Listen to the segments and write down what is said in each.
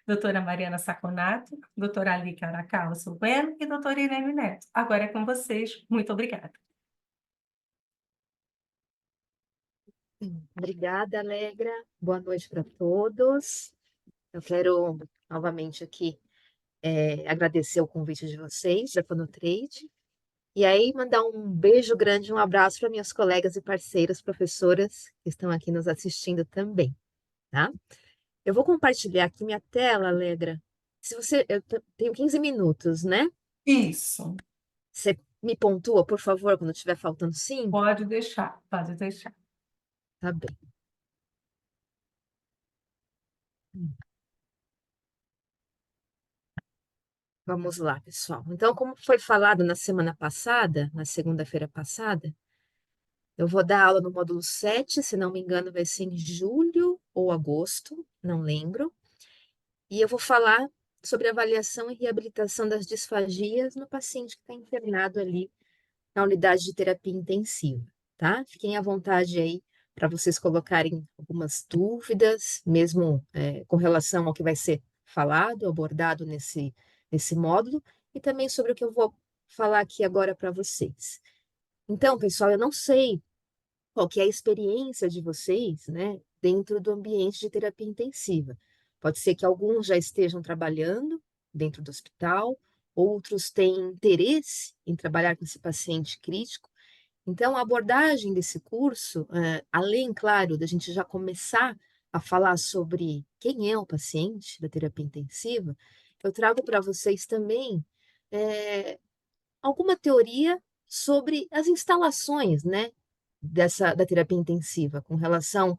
doutora Mariana Saconato, doutora Ali Caracalço Bueno e doutora Irene Neto. Agora é com vocês. Muito obrigada. Obrigada, Alegra. Boa noite para todos. Eu quero novamente aqui agradecer o convite de vocês, da Fonotrade, e aí mandar um beijo grande, um abraço para minhas colegas e parceiras, professoras que estão aqui nos assistindo também, tá? Eu vou compartilhar aqui minha tela, Alegra. Se você, tenho 15 minutos, né? Isso, Você me pontua, por favor, quando estiver faltando 5? pode deixar, pode deixar. Tá bem. Vamos lá, pessoal. Então, como foi falado na semana passada, na segunda-feira passada, eu vou dar aula no módulo 7, se não me engano, vai ser em julho ou agosto, não lembro. E eu vou falar sobre avaliação e reabilitação das disfagias no paciente que está internado ali na unidade de terapia intensiva, tá? Fiquem à vontade aí para vocês colocarem algumas dúvidas, mesmo com relação ao que vai ser falado, abordado nesse módulo, e também sobre o que eu vou falar aqui agora para vocês. Então, pessoal, eu não sei qual que é a experiência de vocês, né, dentro do ambiente de terapia intensiva. Pode ser que alguns já estejam trabalhando dentro do hospital, outros têm interesse em trabalhar com esse paciente crítico. Então, a abordagem desse curso, além, claro, da gente já começar a falar sobre quem é o paciente da terapia intensiva, eu trago para vocês também eh, alguma teoria sobre as instalações, né, da terapia intensiva, com relação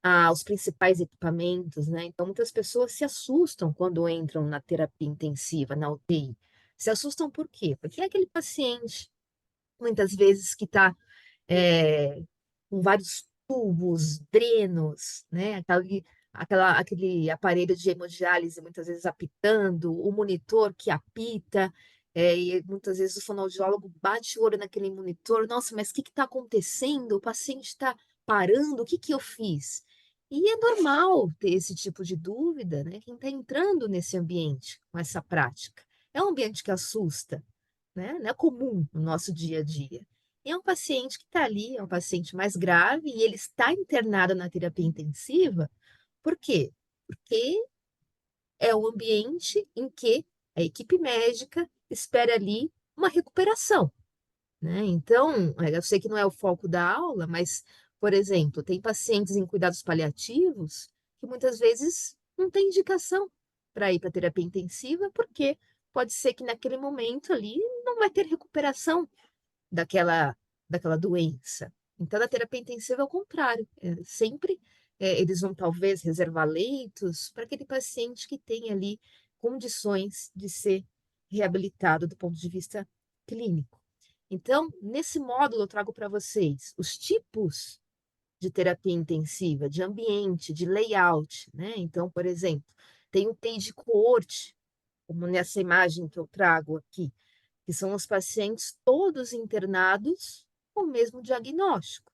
aos principais equipamentos, né? Então, muitas pessoas se assustam quando entram na terapia intensiva, na UTI. Se assustam por quê? Porque é aquele paciente, muitas vezes, que está com vários tubos, drenos, né? Aquele aparelho de hemodiálise muitas vezes apitando, o monitor que apita, e muitas vezes o fonoaudiólogo bate o olho naquele monitor, nossa, mas o que está acontecendo? O paciente está parando, o que que eu fiz? E é normal ter esse tipo de dúvida, né? Quem está entrando nesse ambiente com essa prática. É um ambiente que assusta, né? Não é comum no nosso dia a dia. E é um paciente que está ali, é um paciente mais grave, e ele está internado na terapia intensiva, por quê? Porque é o ambiente em que a equipe médica espera ali uma recuperação, né? Então, eu sei que não é o foco da aula, mas, por exemplo, tem pacientes em cuidados paliativos que muitas vezes não tem indicação para ir para terapia intensiva, porque pode ser que naquele momento ali não vai ter recuperação daquela, daquela doença. Então, na terapia intensiva é o contrário. Sempre eles vão talvez reservar leitos para aquele paciente que tem ali condições de ser reabilitado do ponto de vista clínico. Então, nesse módulo, eu trago para vocês os tipos de terapia intensiva, de ambiente, de layout, né? Então, por exemplo, tem o TEI de coorte, como nessa imagem que eu trago aqui, que são os pacientes todos internados com o mesmo diagnóstico.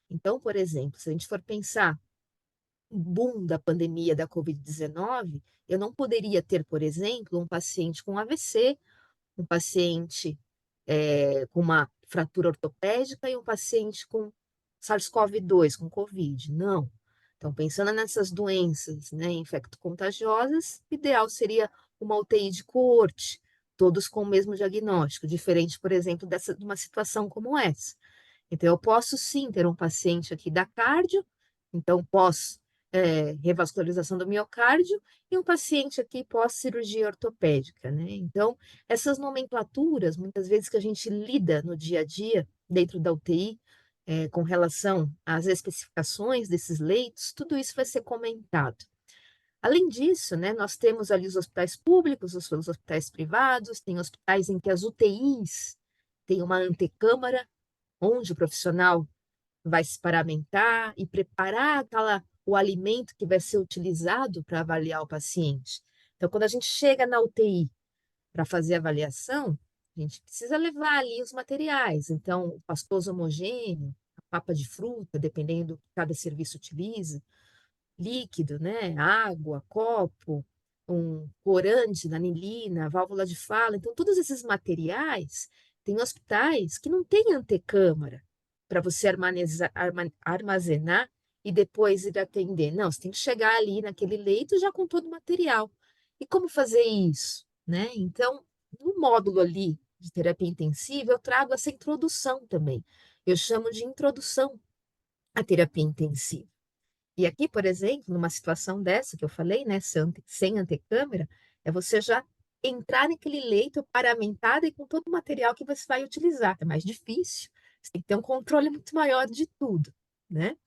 Então, por exemplo, se a gente for pensar no boom da pandemia da Covid-19, eu não poderia ter, por exemplo, um paciente com AVC, um paciente com uma fratura ortopédica e um paciente com SARS-CoV-2, com Covid. Não. Então, pensando nessas doenças, né, infecto-contagiosas, o ideal seria uma UTI de coorte, todos com o mesmo diagnóstico, diferente, por exemplo, de uma situação como essa. Então, eu posso sim ter um paciente aqui da cardio, então pós revascularização do miocárdio, e um paciente aqui pós cirurgia ortopédica, né? Então, essas nomenclaturas, muitas vezes que a gente lida no dia a dia, dentro da UTI, com relação às especificações desses leitos, tudo isso vai ser comentado. Além disso, né, nós temos ali os hospitais públicos, os hospitais privados, tem hospitais em que as UTIs têm uma antecâmara, onde o profissional vai se paramentar e preparar o alimento que vai ser utilizado para avaliar o paciente. Então, quando a gente chega na UTI para fazer a avaliação, a gente precisa levar ali os materiais. Então, o pastoso homogêneo, a papa de fruta, dependendo do que cada serviço utiliza, líquido, né? Água, copo, um corante, anilina, válvula de fala. Então, todos esses materiais, tem hospitais que não têm antecâmara para você armazenar e depois ir atender. Não, você tem que chegar ali naquele leito já com todo o material. E como fazer isso, né? Então, no módulo ali de terapia intensiva, eu trago essa introdução também. Eu chamo de introdução à terapia intensiva. E aqui, por exemplo, numa situação dessa que eu falei, né, sem antecâmera, é você já entrar naquele leito paramentado e com todo o material que você vai utilizar. É mais difícil, você tem que ter um controle muito maior de tudo, né?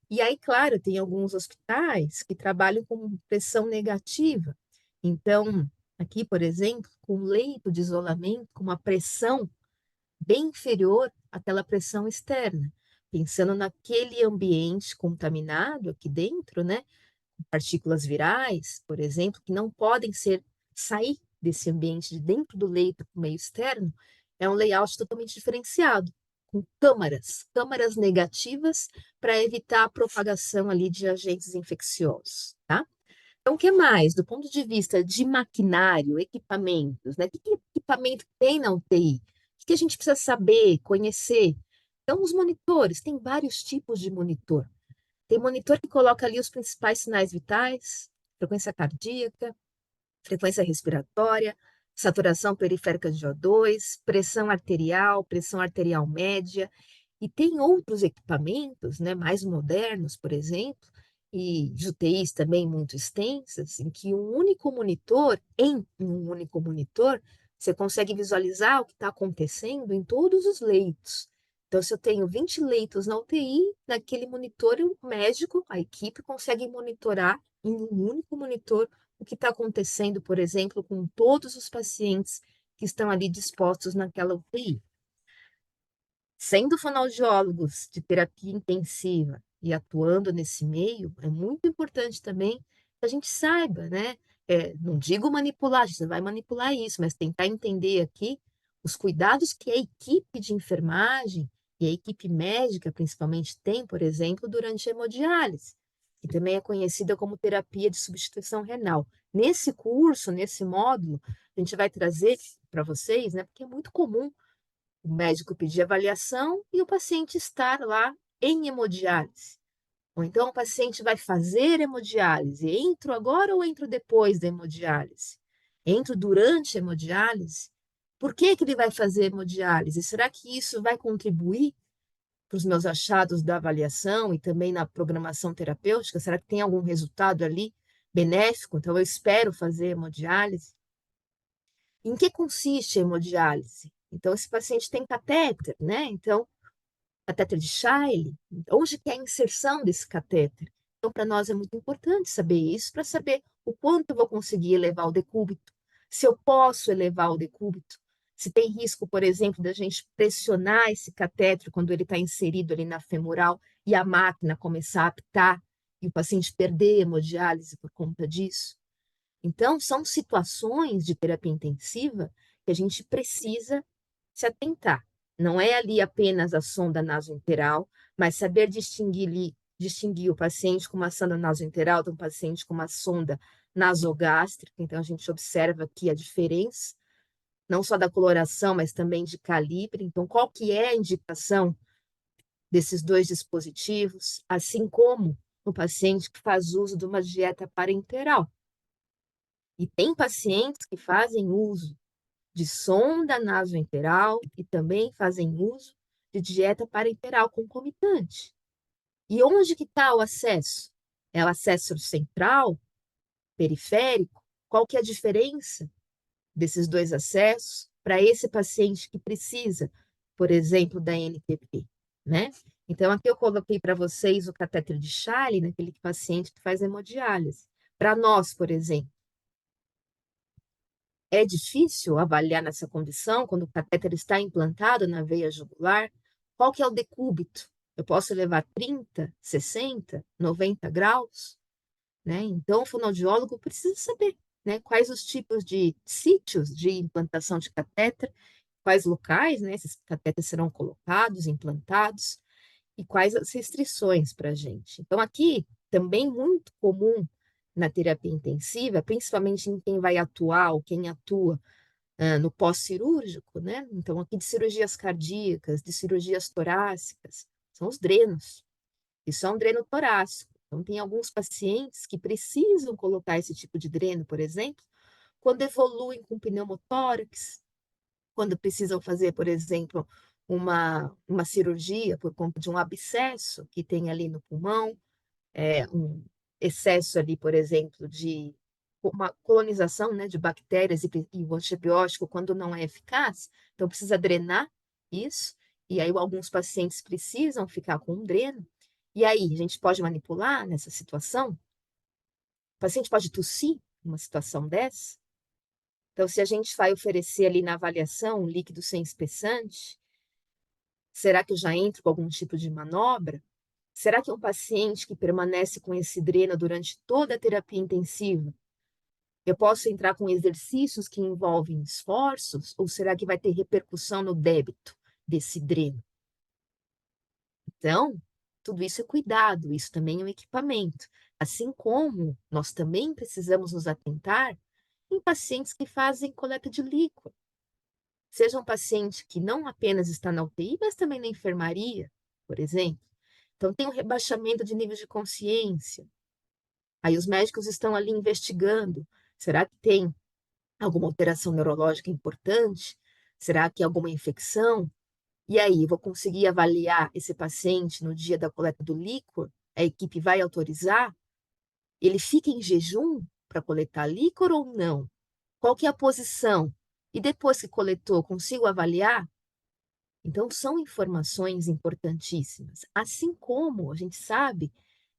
E aí, claro, tem alguns hospitais que trabalham com pressão negativa. Então, aqui, por exemplo, com leito de isolamento, com uma pressão bem inferior àquela pressão externa, pensando naquele ambiente contaminado aqui dentro, né? Partículas virais, por exemplo, que não podem sair desse ambiente de dentro do leito para o meio externo, é um layout totalmente diferenciado, com câmaras negativas para evitar a propagação ali de agentes infecciosos, tá? Então, o que mais? Do ponto de vista de maquinário, equipamentos, né? Que equipamento tem na UTI? O que a gente precisa saber, conhecer? Então, os monitores, tem vários tipos de monitor. Tem monitor que coloca ali os principais sinais vitais, frequência cardíaca, frequência respiratória, saturação periférica de O2, pressão arterial média, e tem outros equipamentos, né, mais modernos, por exemplo, e de UTIs também muito extensas, em que em um único monitor, você consegue visualizar o que está acontecendo em todos os leitos. Então, se eu tenho 20 leitos na UTI, naquele monitor, o médico, a equipe consegue monitorar em um único monitor o que está acontecendo, por exemplo, com todos os pacientes que estão ali dispostos naquela UTI. Sendo fonoaudiólogos de terapia intensiva e atuando nesse meio, é muito importante também que a gente saiba, né? Não digo manipular, a gente não vai manipular isso, mas tentar entender aqui os cuidados que a equipe de enfermagem e a equipe médica, principalmente, tem, por exemplo, durante a hemodiálise, que também é conhecida como terapia de substituição renal. Nesse curso, nesse módulo, a gente vai trazer para vocês, né? Porque é muito comum o médico pedir avaliação e o paciente estar lá em hemodiálise. Ou então o paciente vai fazer hemodiálise. Entro agora ou entro depois da hemodiálise? Entro durante a hemodiálise? Por que ele vai fazer hemodiálise? Será que isso vai contribuir para os meus achados da avaliação e também na programação terapêutica? Será que tem algum resultado ali benéfico? Então eu espero fazer hemodiálise. Em que consiste a hemodiálise? Então, esse paciente tem catéter, né? Então, catéter de Chaille, onde que é a inserção desse catéter? Então, para nós é muito importante saber isso, para saber o quanto eu vou conseguir elevar o decúbito, se eu posso elevar o decúbito, se tem risco, por exemplo, da gente pressionar esse catéter quando ele está inserido ali na femoral e a máquina começar a apitar e o paciente perder a hemodiálise por conta disso. Então, são situações de terapia intensiva que a gente precisa se atentar. Não é ali apenas a sonda nasointeral, mas saber distinguir o paciente com uma sonda nasointeral de um paciente com uma sonda nasogástrica. Então, a gente observa aqui a diferença, não só da coloração, mas também de calibre. Então, qual que é a indicação desses dois dispositivos, assim como no paciente que faz uso de uma dieta parenteral. E tem pacientes que fazem uso de sonda nasoenteral e também fazem uso de dieta parenteral concomitante. E onde que está o acesso? É o acesso central, periférico? Qual que é a diferença desses dois acessos para esse paciente que precisa, por exemplo, da NTP, né? Então, aqui eu coloquei para vocês o catéter de Chaille, naquele paciente que faz hemodiálise. Para nós, por exemplo, é difícil avaliar nessa condição, quando o catéter está implantado na veia jugular, qual que é o decúbito? Eu posso levar 30, 60, 90 graus, né? Então, o fonoaudiólogo precisa saber, né, quais os tipos de sítios de implantação de catéter, quais locais, né, esses catéteres serão colocados, implantados, e quais as restrições para a gente. Então, aqui, também muito comum na terapia intensiva, principalmente em quem vai atuar ou quem atua no pós-cirúrgico, né? Então, aqui de cirurgias cardíacas, de cirurgias torácicas, são os drenos. Isso é um dreno torácico. Então, tem alguns pacientes que precisam colocar esse tipo de dreno, por exemplo, quando evoluem com pneumotórax, quando precisam fazer, por exemplo, uma cirurgia por conta de um abscesso que tem ali no pulmão, um excesso ali, por exemplo, de uma colonização, né, de bactérias e o antibiótico, quando não é eficaz, então precisa drenar isso, e aí alguns pacientes precisam ficar com um dreno, e aí a gente pode manipular nessa situação? O paciente pode tossir numa situação dessa? Então, se a gente vai oferecer ali na avaliação um líquido sem espessante, será que eu já entro com algum tipo de manobra? Será que é um paciente que permanece com esse dreno durante toda a terapia intensiva? Eu posso entrar com exercícios que envolvem esforços, ou será que vai ter repercussão no débito desse dreno? Então, tudo isso é cuidado, isso também é um equipamento. Assim como nós também precisamos nos atentar em pacientes que fazem coleta de líquido. Seja um paciente que não apenas está na UTI, mas também na enfermaria, por exemplo. Então, tem um rebaixamento de nível de consciência. Aí os médicos estão ali investigando. Será que tem alguma alteração neurológica importante? Será que é alguma infecção? E aí, vou conseguir avaliar esse paciente no dia da coleta do líquor? A equipe vai autorizar? Ele fica em jejum para coletar líquor ou não? Qual que é a posição? E depois que coletou, consigo avaliar? Então, são informações importantíssimas. Assim como a gente sabe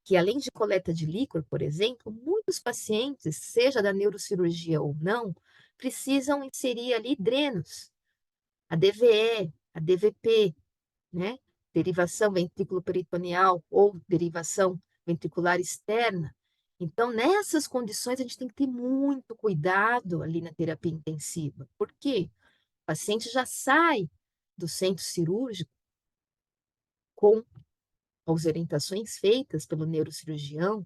que, além de coleta de líquor, por exemplo, muitos pacientes, seja da neurocirurgia ou não, precisam inserir ali drenos, a DVE, a DVP, né? Derivação ventrículo-peritoneal ou derivação ventricular externa. Então, nessas condições, a gente tem que ter muito cuidado ali na terapia intensiva. Por quê? O paciente já sai do centro cirúrgico com as orientações feitas pelo neurocirurgião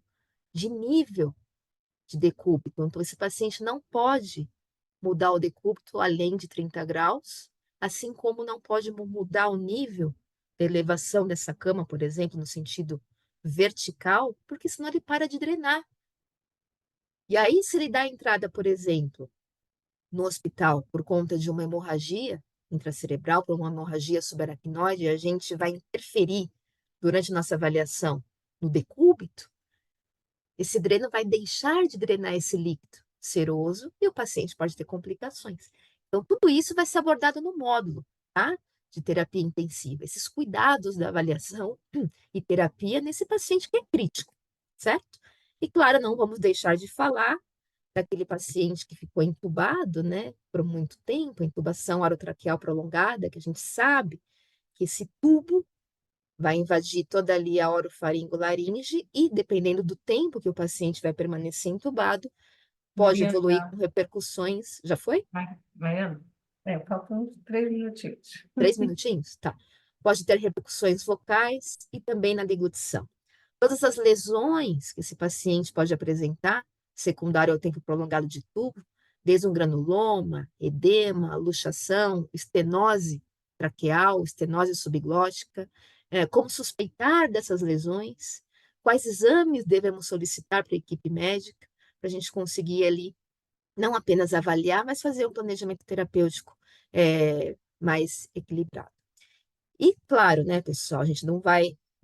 de nível de decúbito. Então, esse paciente não pode mudar o decúbito além de 30 graus, assim como não pode mudar o nível da elevação dessa cama, por exemplo, no sentido vertical, porque senão ele para de drenar. E aí, se ele dá entrada, por exemplo, no hospital por conta de uma hemorragia intracerebral, por uma hemorragia subaracnoide, a gente vai interferir durante nossa avaliação no decúbito, esse dreno vai deixar de drenar esse líquido seroso e o paciente pode ter complicações. Então, tudo isso vai ser abordado no módulo, tá? De terapia intensiva. Esses cuidados da avaliação e terapia nesse paciente que é crítico, certo? E, claro, não vamos deixar de falar daquele paciente que ficou entubado, né, por muito tempo, intubação orotraqueal prolongada, que a gente sabe que esse tubo vai invadir toda ali a orofaringolaringe e, dependendo do tempo que o paciente vai permanecer entubado, pode Maria, evoluir já com repercussões. Já foi? vai indo? Faltam uns 3 minutinhos. 3 minutinhos? Tá. Pode ter repercussões vocais e também na deglutição. Todas as lesões que esse paciente pode apresentar, secundário ao tempo prolongado de tubo, desde um granuloma, edema, luxação, estenose traqueal, estenose subglótica, como suspeitar dessas lesões, quais exames devemos solicitar para a equipe médica, para a gente conseguir ali não apenas avaliar, mas fazer um planejamento terapêutico mais equilibrado. E claro, né, pessoal, a gente não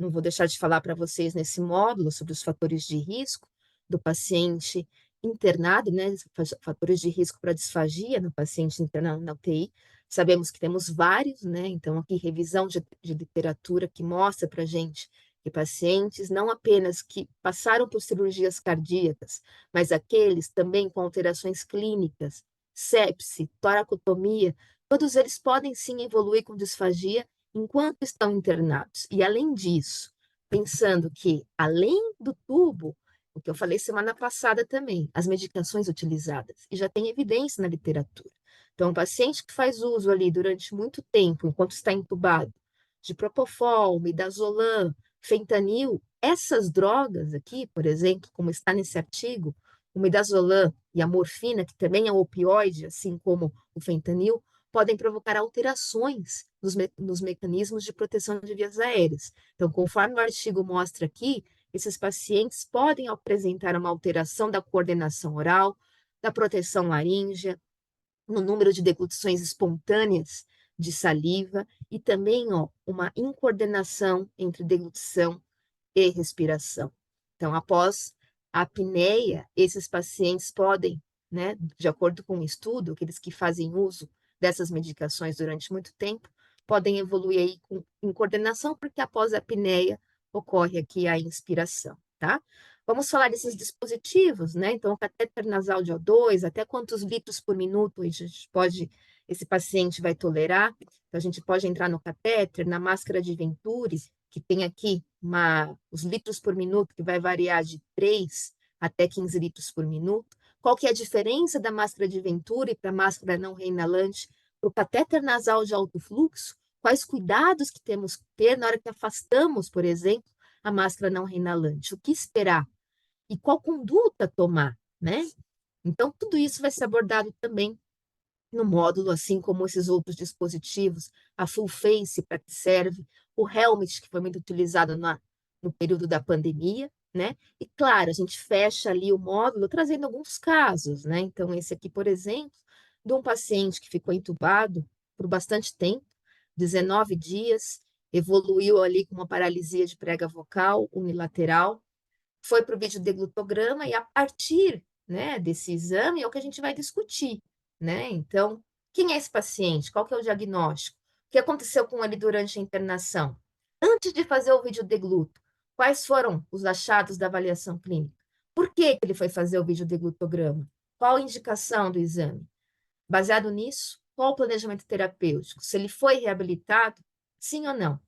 vou deixar de falar para vocês nesse módulo sobre os fatores de risco do paciente internado, né, fatores de risco para disfagia no paciente internado na UTI. Sabemos que temos vários, né, então aqui revisão de literatura que mostra para a gente que pacientes não apenas que passaram por cirurgias cardíacas, mas aqueles também com alterações clínicas, sepse, toracotomia, todos eles podem sim evoluir com disfagia enquanto estão internados. E, além disso, pensando que, além do tubo, o que eu falei semana passada também, as medicações utilizadas, e já tem evidência na literatura. Então, um paciente que faz uso ali durante muito tempo, enquanto está entubado, de propofol, midazolam, fentanil, Essas drogas aqui, por exemplo, como está nesse artigo, o midazolam e a morfina, que também é um opioide, assim como o fentanil, podem provocar alterações nos mecanismos de proteção de vias aéreas. Então, conforme o artigo mostra aqui, esses pacientes podem apresentar uma alteração da coordenação oral, da proteção laríngea, no número de deglutições espontâneas de saliva e também, ó, uma incoordenação entre deglutição e respiração. Então, após a apneia, esses pacientes podem, né, de acordo com o estudo, aqueles que fazem uso dessas medicações durante muito tempo, podem evoluir aí com incoordenação, porque após a apneia ocorre aqui a inspiração, tá? Vamos falar desses dispositivos, né? Então, o catéter nasal de O2, até quantos litros por minuto esse paciente vai tolerar. Então, a gente pode entrar no catéter, na máscara de Venturi, que tem aqui os litros por minuto, que vai variar de 3 até 15 litros por minuto. Qual que é a diferença da máscara de Venturi para a máscara não reinalante para o catéter nasal de alto fluxo? Quais cuidados que temos que ter na hora que afastamos, por exemplo, a máscara não reinalante? O que esperar? E qual conduta tomar, né? Então, tudo isso vai ser abordado também no módulo, assim como esses outros dispositivos, a full face, para que serve, o helmet, que foi muito utilizado no período da pandemia, né? E claro, a gente fecha ali o módulo trazendo alguns casos, né? Então, esse aqui, por exemplo, de um paciente que ficou entubado por bastante tempo, 19 dias, evoluiu ali com uma paralisia de prega vocal unilateral, foi para o videodeglutograma e a partir, né, desse exame é o que a gente vai discutir, né? Então, quem é esse paciente? Qual que é o diagnóstico? O que aconteceu com ele durante a internação? Antes de fazer o videodegluto, quais foram os achados da avaliação clínica? Por que ele foi fazer o videodeglutograma? Qual a indicação do exame? Baseado nisso, qual o planejamento terapêutico? Se ele foi reabilitado, sim ou não?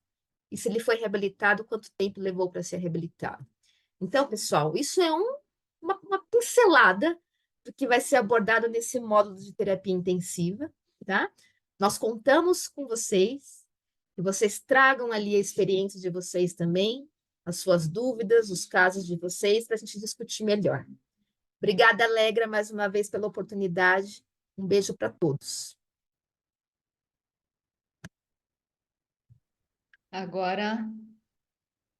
E se ele foi reabilitado, quanto tempo levou para ser reabilitado? Então, pessoal, isso é uma pincelada do que vai ser abordado nesse módulo de terapia intensiva, tá? Nós contamos com vocês, que vocês tragam ali a experiência de vocês também, as suas dúvidas, os casos de vocês, para a gente discutir melhor. Obrigada, Alegra, mais uma vez pela oportunidade. Um beijo para todos. Agora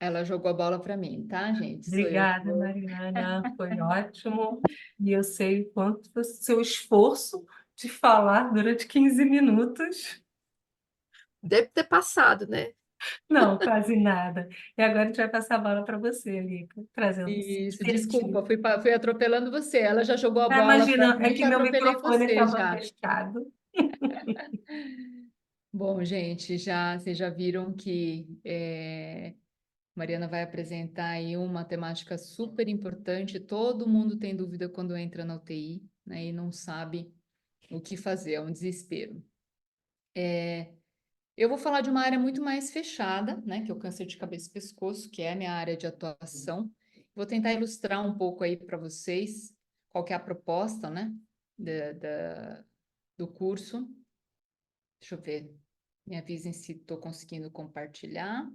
ela jogou a bola para mim, tá, gente? Sou eu que Obrigada, vou. Mariana, foi ótimo. E eu sei o quanto foi o seu esforço de falar durante 15 minutos. Deve ter passado, né? Não, quase nada. E agora a gente vai passar a bola para você, Lica, trazendo Isso, desculpa, expertise. fui atropelando você. Ela já jogou a Tá bola para imaginando, é mim, que já meu atropelei microfone você estava já. fechado. Bom, gente, vocês já viram que Mariana vai apresentar aí uma temática super importante. Todo mundo tem dúvida quando entra na UTI, né, e não sabe o que fazer, é um desespero. Eu vou falar de uma área muito mais fechada, né, que é o câncer de cabeça e pescoço, que é a minha área de atuação. Vou tentar ilustrar um pouco aí para vocês qual que é a proposta, né, do curso. Deixa eu ver, me avisem se estou conseguindo compartilhar.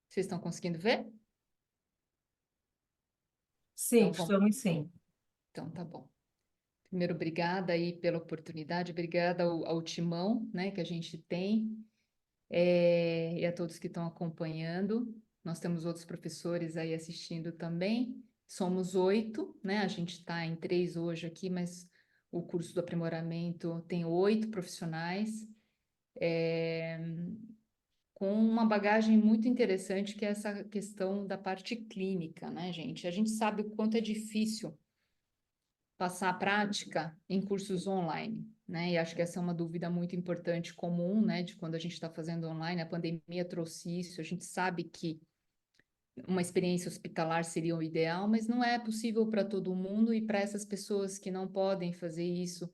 Vocês estão conseguindo ver? Sim, Então, vamos. estamos sim. Então, tá bom. Primeiro, obrigada aí pela oportunidade, obrigada ao timão, né, que a gente tem, e a todos que estão acompanhando. Nós temos outros professores aí assistindo também. Somos 8, né? A gente está em 3 hoje aqui, mas o curso do aprimoramento tem 8 profissionais, com uma bagagem muito interessante, que é essa questão da parte clínica, né, gente? A gente sabe o quanto é difícil passar a prática em cursos online, né? E acho que essa é uma dúvida muito importante, comum, né? De quando a gente está fazendo online, a pandemia trouxe isso, a gente sabe que uma experiência hospitalar seria o ideal, mas não é possível para todo mundo, e para essas pessoas que não podem fazer isso,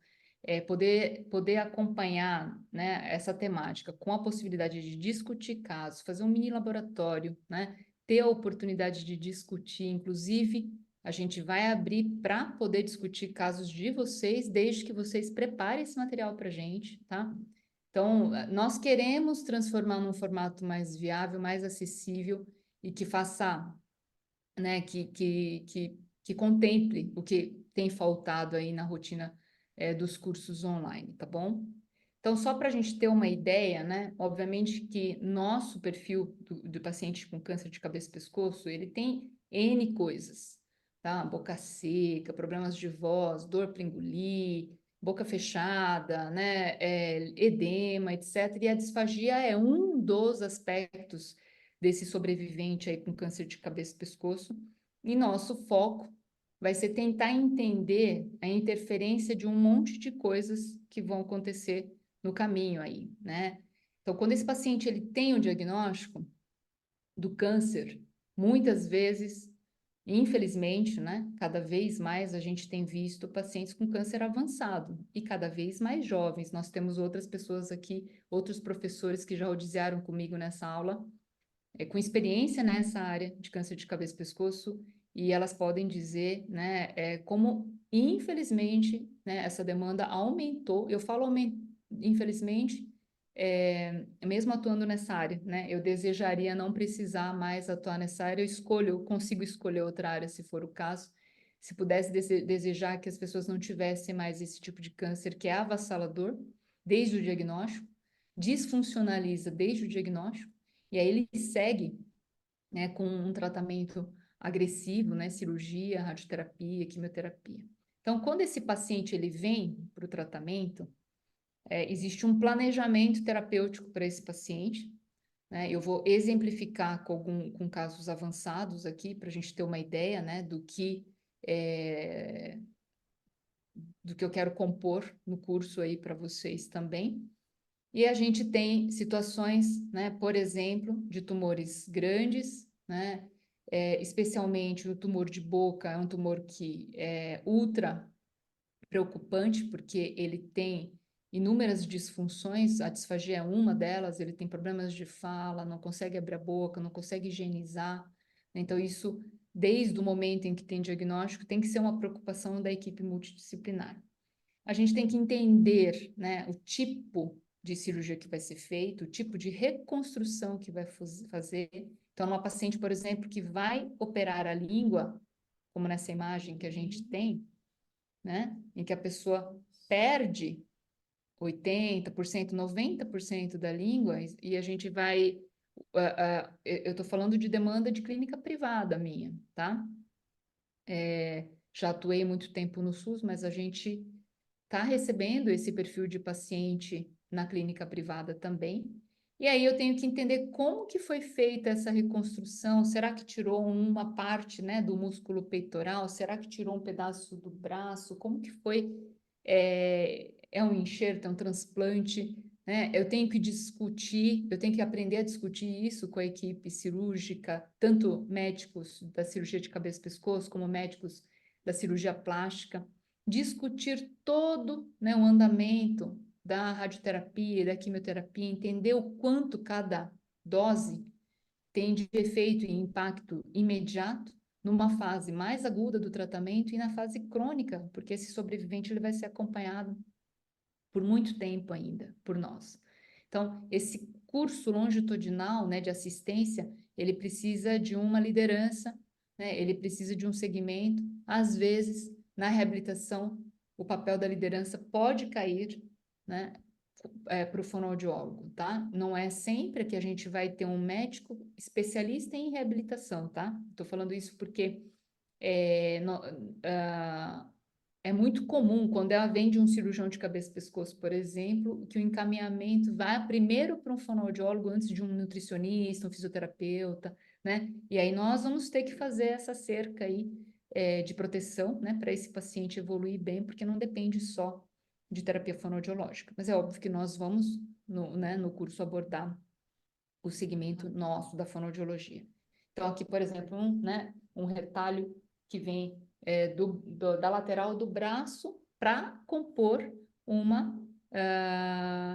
poder acompanhar, né, essa temática com a possibilidade de discutir casos, fazer um mini laboratório, né, ter a oportunidade de discutir, inclusive a gente vai abrir para poder discutir casos de vocês, desde que vocês preparem esse material para a gente, tá? Então, nós queremos transformar num formato mais viável, mais acessível e que faça, né, que contemple o que tem faltado aí na rotina dos cursos online, tá bom? Então, só para a gente ter uma ideia, né? Obviamente que nosso perfil do paciente com câncer de cabeça e pescoço, ele tem N coisas, tá? Boca seca, problemas de voz, dor para engolir, boca fechada, né? Edema, etc. E a disfagia é um dos aspectos desse sobrevivente aí com câncer de cabeça e pescoço. E nosso foco vai ser tentar entender a interferência de um monte de coisas que vão acontecer no caminho aí, né? Então, quando esse paciente ele tem o diagnóstico do câncer, muitas vezes, infelizmente, né, cada vez mais a gente tem visto pacientes com câncer avançado e cada vez mais jovens. Nós temos outras pessoas aqui, outros professores que já audiziaram comigo nessa aula, com experiência nessa área de câncer de cabeça e pescoço, e elas podem dizer, né, como, infelizmente, né, essa demanda aumentou. Eu falo infelizmente, mesmo atuando nessa área, né, eu desejaria não precisar mais atuar nessa área, eu consigo escolher outra área se for o caso. Se pudesse desejar que as pessoas não tivessem mais esse tipo de câncer que é avassalador desde o diagnóstico, disfuncionaliza desde o diagnóstico, e aí ele segue, né, com um tratamento agressivo, né, cirurgia, radioterapia, quimioterapia. Então, quando esse paciente ele vem para o tratamento, existe um planejamento terapêutico para esse paciente, né? Eu vou exemplificar com casos avançados aqui, para a gente ter uma ideia, né, é, do que eu quero compor no curso aí para vocês também. E a gente tem situações, né, por exemplo, de tumores grandes, né, especialmente o tumor de boca, é um tumor que é ultra preocupante, porque ele tem inúmeras disfunções, a disfagia é uma delas, ele tem problemas de fala, não consegue abrir a boca, não consegue higienizar. Então, isso, desde o momento em que tem diagnóstico, tem que ser uma preocupação da equipe multidisciplinar. A gente tem que entender, né, o tipo de cirurgia que vai ser feito, o tipo de reconstrução que vai fazer. Então, uma paciente, por exemplo, que vai operar a língua, como nessa imagem que a gente tem, né, em que a pessoa perde 80%, 90% da língua, e a gente vai. Eu estou falando de demanda de clínica privada minha, tá? Já atuei muito tempo no SUS, mas a gente está recebendo esse perfil de paciente na clínica privada também. E aí eu tenho que entender como que foi feita essa reconstrução. Será que tirou uma parte, né, do músculo peitoral? Será que tirou um pedaço do braço? Como que foi? É um enxerto, é um transplante, né? Eu tenho que discutir, eu tenho que aprender a discutir isso com a equipe cirúrgica, tanto médicos da cirurgia de cabeça e pescoço, como médicos da cirurgia plástica, discutir todo, né, o andamento da radioterapia, da quimioterapia, entender o quanto cada dose tem de efeito e impacto imediato numa fase mais aguda do tratamento e na fase crônica, porque esse sobrevivente ele vai ser acompanhado por muito tempo ainda por nós. Então, esse curso longitudinal, né, de assistência, ele precisa de uma liderança, né, ele precisa de um segmento. Às vezes, na reabilitação, o papel da liderança pode cair, né, para o fonoaudiólogo, tá? Não é sempre que a gente vai ter um médico especialista em reabilitação, tá? Estou falando isso porque é muito comum, quando ela vem de um cirurgião de cabeça e pescoço, por exemplo, que o encaminhamento vá primeiro para um fonoaudiólogo antes de um nutricionista, um fisioterapeuta, né? E aí nós vamos ter que fazer essa cerca aí de proteção, né, para esse paciente evoluir bem, porque não depende só de terapia fonoaudiológica. Mas é óbvio que nós vamos, no curso, abordar o segmento nosso da fonoaudiologia. Então, aqui, por exemplo, um retalho que vem da lateral do braço para compor uma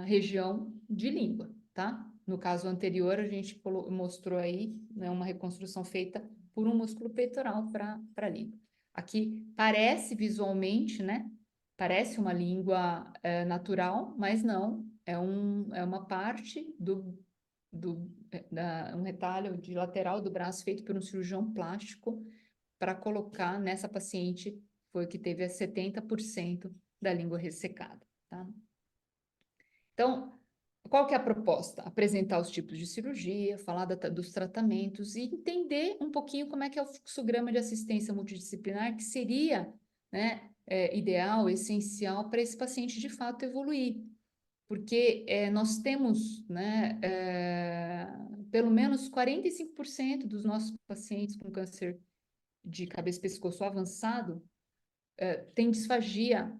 região de língua, tá? No caso anterior, a gente mostrou aí, né, uma reconstrução feita por um músculo peitoral para a língua. Aqui parece visualmente, né, Parece uma língua natural, mas não, é uma parte um retalho de lateral do braço feito por um cirurgião plástico para colocar nessa paciente, foi que teve a 70% da língua ressecada, tá? Então, qual que é a proposta? Apresentar os tipos de cirurgia, falar dos tratamentos e entender um pouquinho como é que é o fluxograma de assistência multidisciplinar, que seria, né, ideal, essencial para esse paciente de fato evoluir. Porque nós temos, né, pelo menos 45% dos nossos pacientes com câncer de cabeça e pescoço avançado tem disfagia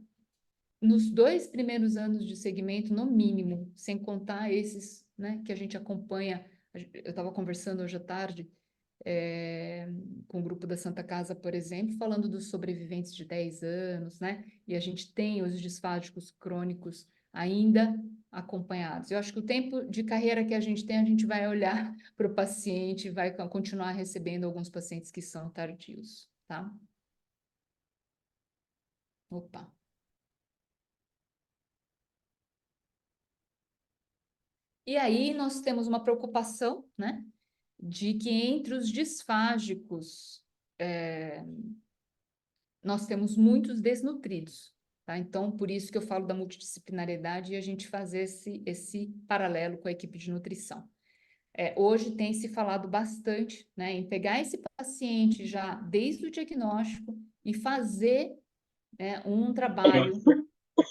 nos 2 primeiros anos de segmento, no mínimo, sem contar esses, né, que a gente acompanha. Eu estava conversando hoje à tarde com o grupo da Santa Casa, por exemplo, falando dos sobreviventes de 10 anos, né? E a gente tem os disfásicos crônicos ainda acompanhados. Eu acho que o tempo de carreira que a gente tem, a gente vai olhar para o paciente, vai continuar recebendo alguns pacientes que são tardios, tá? Opa. E aí nós temos uma preocupação, né, de que entre os disfágicos nós temos muitos desnutridos, tá? Então, por isso que eu falo da multidisciplinariedade e a gente fazer esse paralelo com a equipe de nutrição. Hoje tem se falado bastante, né, em pegar esse paciente já desde o diagnóstico e fazer, né, um trabalho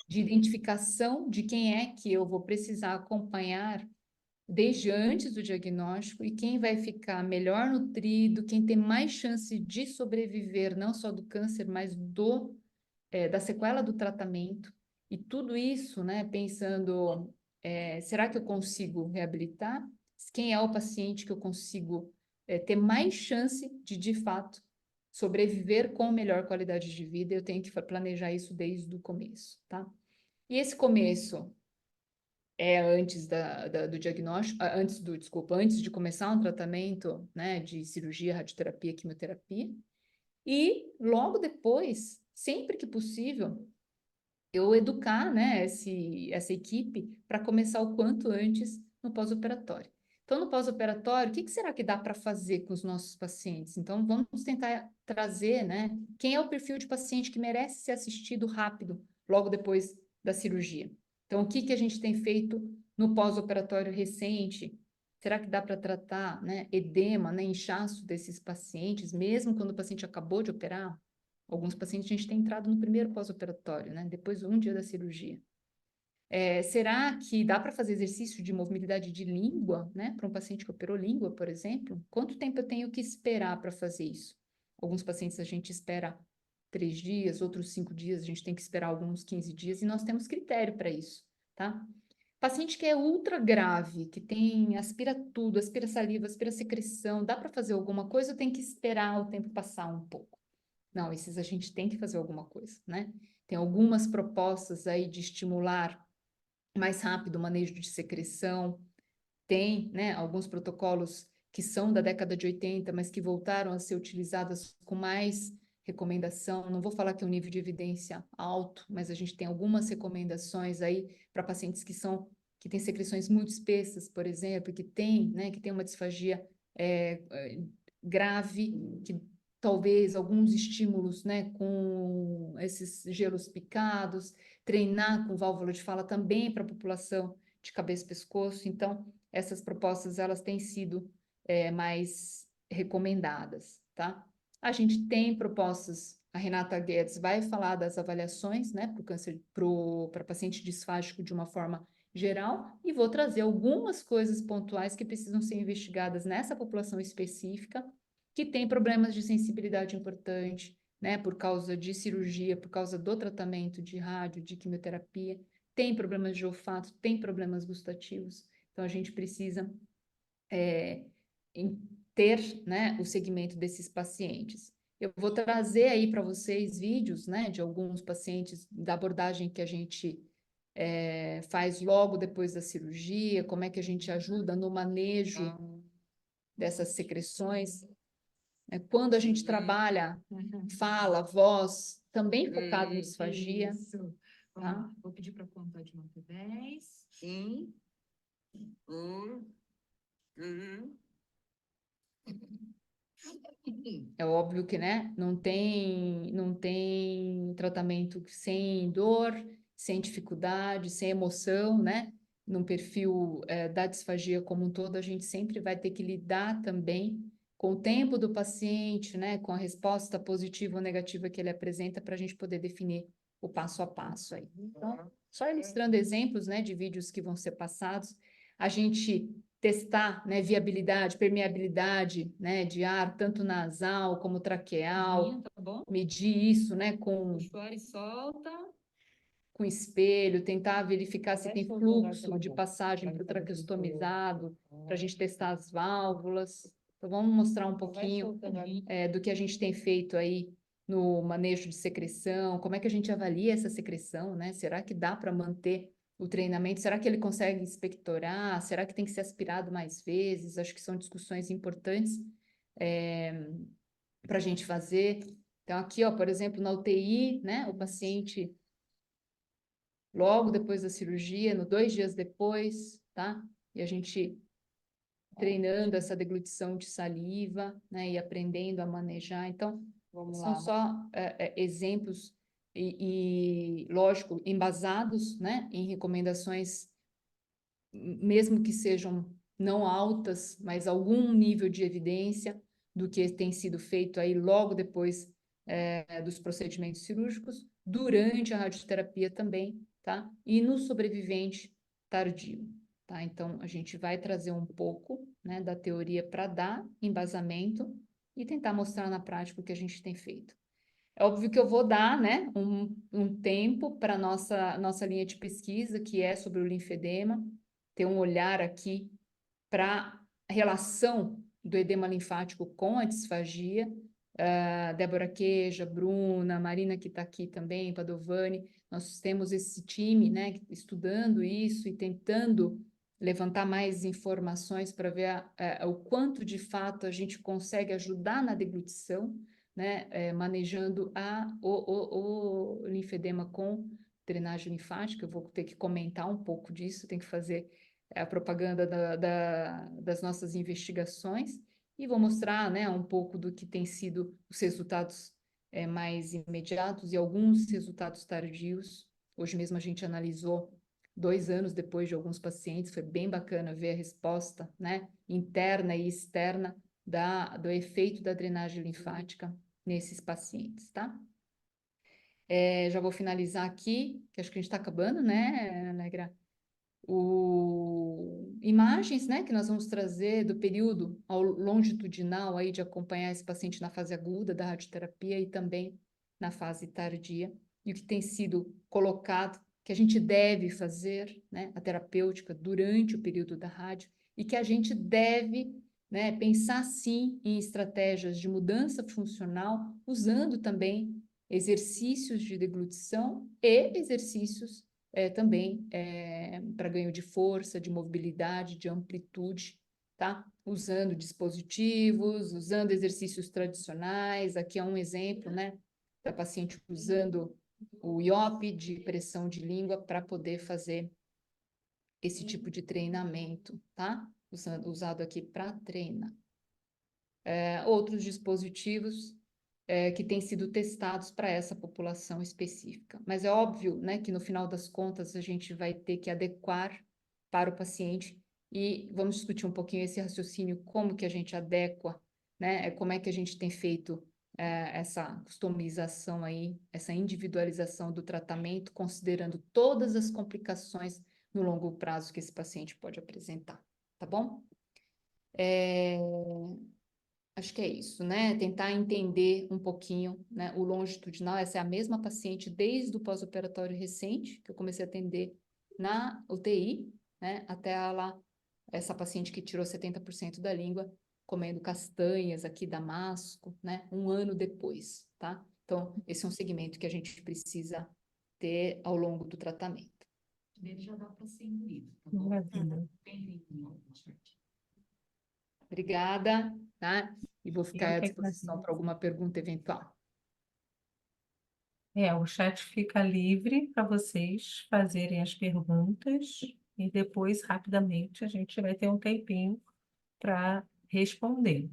de identificação de quem é que eu vou precisar acompanhar desde antes do diagnóstico e quem vai ficar melhor nutrido, quem tem mais chance de sobreviver, não só do câncer, mas da sequela do tratamento. E tudo isso, né, pensando, será que eu consigo reabilitar? Quem é o paciente que eu consigo ter mais chance de fato, sobreviver com melhor qualidade de vida? Eu tenho que planejar isso desde o começo, tá? E esse começo antes do diagnóstico, antes de começar um tratamento, né, de cirurgia, radioterapia, quimioterapia, e logo depois, sempre que possível, eu educar, né, essa equipe para começar o quanto antes no pós-operatório. Então, no pós-operatório, o que será que dá para fazer com os nossos pacientes? Então, vamos tentar trazer, né, quem é o perfil de paciente que merece ser assistido rápido, logo depois da cirurgia. Então, o que a gente tem feito no pós-operatório recente? Será que dá para tratar, né, edema, né, inchaço desses pacientes, mesmo quando o paciente acabou de operar? Alguns pacientes a gente tem entrado no primeiro pós-operatório, né, depois de um dia da cirurgia. Será que dá para fazer exercício de mobilidade de língua, né, para um paciente que operou língua, por exemplo? Quanto tempo eu tenho que esperar para fazer isso? Alguns pacientes a gente espera 3 dias, outros 5 dias, a gente tem que esperar alguns 15 dias, e nós temos critério para isso, tá? Paciente que é ultra grave, que aspira tudo, aspira saliva, aspira secreção, dá para fazer alguma coisa ou tem que esperar o tempo passar um pouco? Não, esses a gente tem que fazer alguma coisa, né? Tem algumas propostas aí de estimular mais rápido o manejo de secreção, tem, né, alguns protocolos que são da década de 80, mas que voltaram a ser utilizadas com mais recomendação. Não vou falar que é um nível de evidência alto, mas a gente tem algumas recomendações aí para pacientes que têm secreções muito espessas, por exemplo, que tem, né, que tem uma disfagia grave, que talvez alguns estímulos, né, com esses gelos picados, treinar com válvula de fala também para a população de cabeça e pescoço. Então, essas propostas, elas têm sido mais recomendadas, tá? A gente tem propostas, a Renata Guedes vai falar das avaliações, né, para o câncer, para paciente disfágico de uma forma geral, e vou trazer algumas coisas pontuais que precisam ser investigadas nessa população específica, que tem problemas de sensibilidade importante, né, por causa de cirurgia, por causa do tratamento de rádio, de quimioterapia, tem problemas de olfato, tem problemas gustativos. Então, a gente precisa ter, né, o segmento desses pacientes. Eu vou trazer aí para vocês vídeos, né, de alguns pacientes, da abordagem que a gente faz logo depois da cirurgia, como é que a gente ajuda no manejo dessas secreções. Quando a gente trabalha fala, voz, também focado em disfagia, Isso. tá? Vamos lá. Vou pedir para contar de 1 até 10. Sim. Uhum. É óbvio que, né, não tem tratamento sem dor, sem dificuldade, sem emoção, né? Num perfil da disfagia como um todo, a gente sempre vai ter que lidar também com o tempo do paciente, né? Com a resposta positiva ou negativa que ele apresenta para a gente poder definir o passo a passo aí. Então, só ilustrando exemplos, né, de vídeos que vão ser passados, a gente testar, né, viabilidade, permeabilidade, né, de ar, tanto nasal como traqueal, Tá bom? medir isso, né, com Puxa o ar e solta. espelho, tentar verificar se Vai tem soltando ar fluxo pela de boca. passagem Vai para o soltando traqueostomizado, para a ar. gente testar as válvulas. Então, vamos mostrar um Vai pouquinho soltando ar. do que a gente tem feito aí no manejo de secreção, como é que a gente avalia essa secreção, né? Será que dá para manter o treinamento? Será que ele consegue expectorar? Será que tem que ser aspirado mais vezes? Acho que são discussões importantes para a gente fazer. Então, aqui, ó, por exemplo, na UTI, né? O paciente logo depois da cirurgia, 2 dias depois, tá? E a gente treinando essa deglutição de saliva, né? E aprendendo a manejar. Então, Vamos são lá. só exemplos lógico, embasados, né? Em recomendações, mesmo que sejam não altas, mas algum nível de evidência do que tem sido feito aí logo depois dos procedimentos cirúrgicos, durante a radioterapia também, tá? E no sobrevivente tardio, tá? Então, a gente vai trazer um pouco, né, da teoria para dar embasamento e tentar mostrar na prática o que a gente tem feito. É óbvio que eu vou dar, né, um tempo para nossa linha de pesquisa, que é sobre o linfedema, ter um olhar aqui para a relação do edema linfático com a disfagia. Débora Queja, Bruna, Marina que está aqui também, Padovani, nós temos esse time, né, estudando isso e tentando levantar mais informações para ver o quanto de fato a gente consegue ajudar na deglutição, né, manejando o linfedema com drenagem linfática. Eu vou ter que comentar um pouco disso, tem que fazer a propaganda das nossas investigações e vou mostrar, né, um pouco do que tem sido os resultados mais imediatos e alguns resultados tardios. Hoje mesmo a gente analisou 2 anos depois de alguns pacientes, foi bem bacana ver a resposta, né, interna e externa do efeito da drenagem linfática nesses pacientes, tá? Já vou finalizar aqui, que acho que a gente está acabando, né, Negra? Imagens, né, que nós vamos trazer do período longitudinal aí de acompanhar esse paciente na fase aguda da radioterapia e também na fase tardia, e o que tem sido colocado, que a gente deve fazer, né, a terapêutica durante o período da rádio, e que a gente deve, né, pensar sim em estratégias de mudança funcional, usando também exercícios de deglutição e exercícios também para ganho de força, de mobilidade, de amplitude, tá? Usando dispositivos, usando exercícios tradicionais. Aqui é um exemplo, né, da paciente usando o IOP de pressão de língua para poder fazer esse tipo de treinamento, tá? Usado aqui para treinar. Outros dispositivos que têm sido testados para essa população específica. Mas é óbvio, né, que no final das contas a gente vai ter que adequar para o paciente e vamos discutir um pouquinho esse raciocínio, como que a gente adequa, né, como é que a gente tem feito essa customização aí, essa individualização do tratamento, considerando todas as complicações no longo prazo que esse paciente pode apresentar, tá bom? Acho que é isso, né? Tentar entender um pouquinho, né, o longitudinal. Essa é a mesma paciente desde o pós-operatório recente, que eu comecei a atender na UTI, né, até essa paciente que tirou 70% da língua, comendo castanhas aqui, damasco, né, 1 ano depois, tá? Então, esse é um segmento que a gente precisa ter ao longo do tratamento. Ele já dá para ser engolido, tá bom? Maravilha. Bem lindo, gente. Obrigada, tá? E vou ficar Eu à que disposição agradeço. para alguma pergunta eventual. O chat fica livre para vocês fazerem as perguntas e depois, rapidamente, a gente vai ter um tempinho para responder.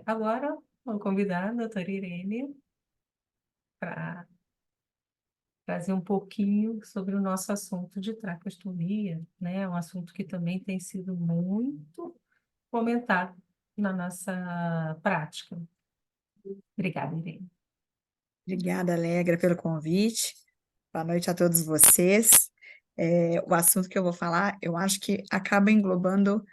Agora, vou convidar a doutora Irene para trazer um pouquinho sobre o nosso assunto de traqueostomia, né? Um assunto que também tem sido muito comentado na nossa prática. Obrigada, Irene. Obrigada, Alegra, pelo convite. Boa noite a todos vocês. O assunto que eu vou falar, eu acho que acaba englobando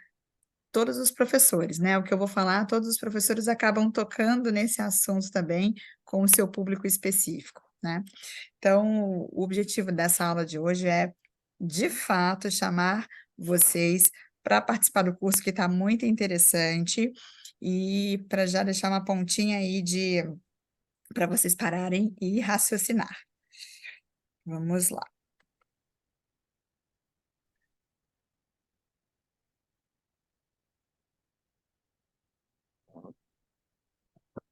todos os professores, né? O que eu vou falar, todos os professores acabam tocando nesse assunto também com o seu público específico, né? Então, o objetivo dessa aula de hoje é, de fato, chamar vocês para participar do curso, que está muito interessante, e para já deixar uma pontinha aí para vocês pararem e raciocinar. Vamos lá.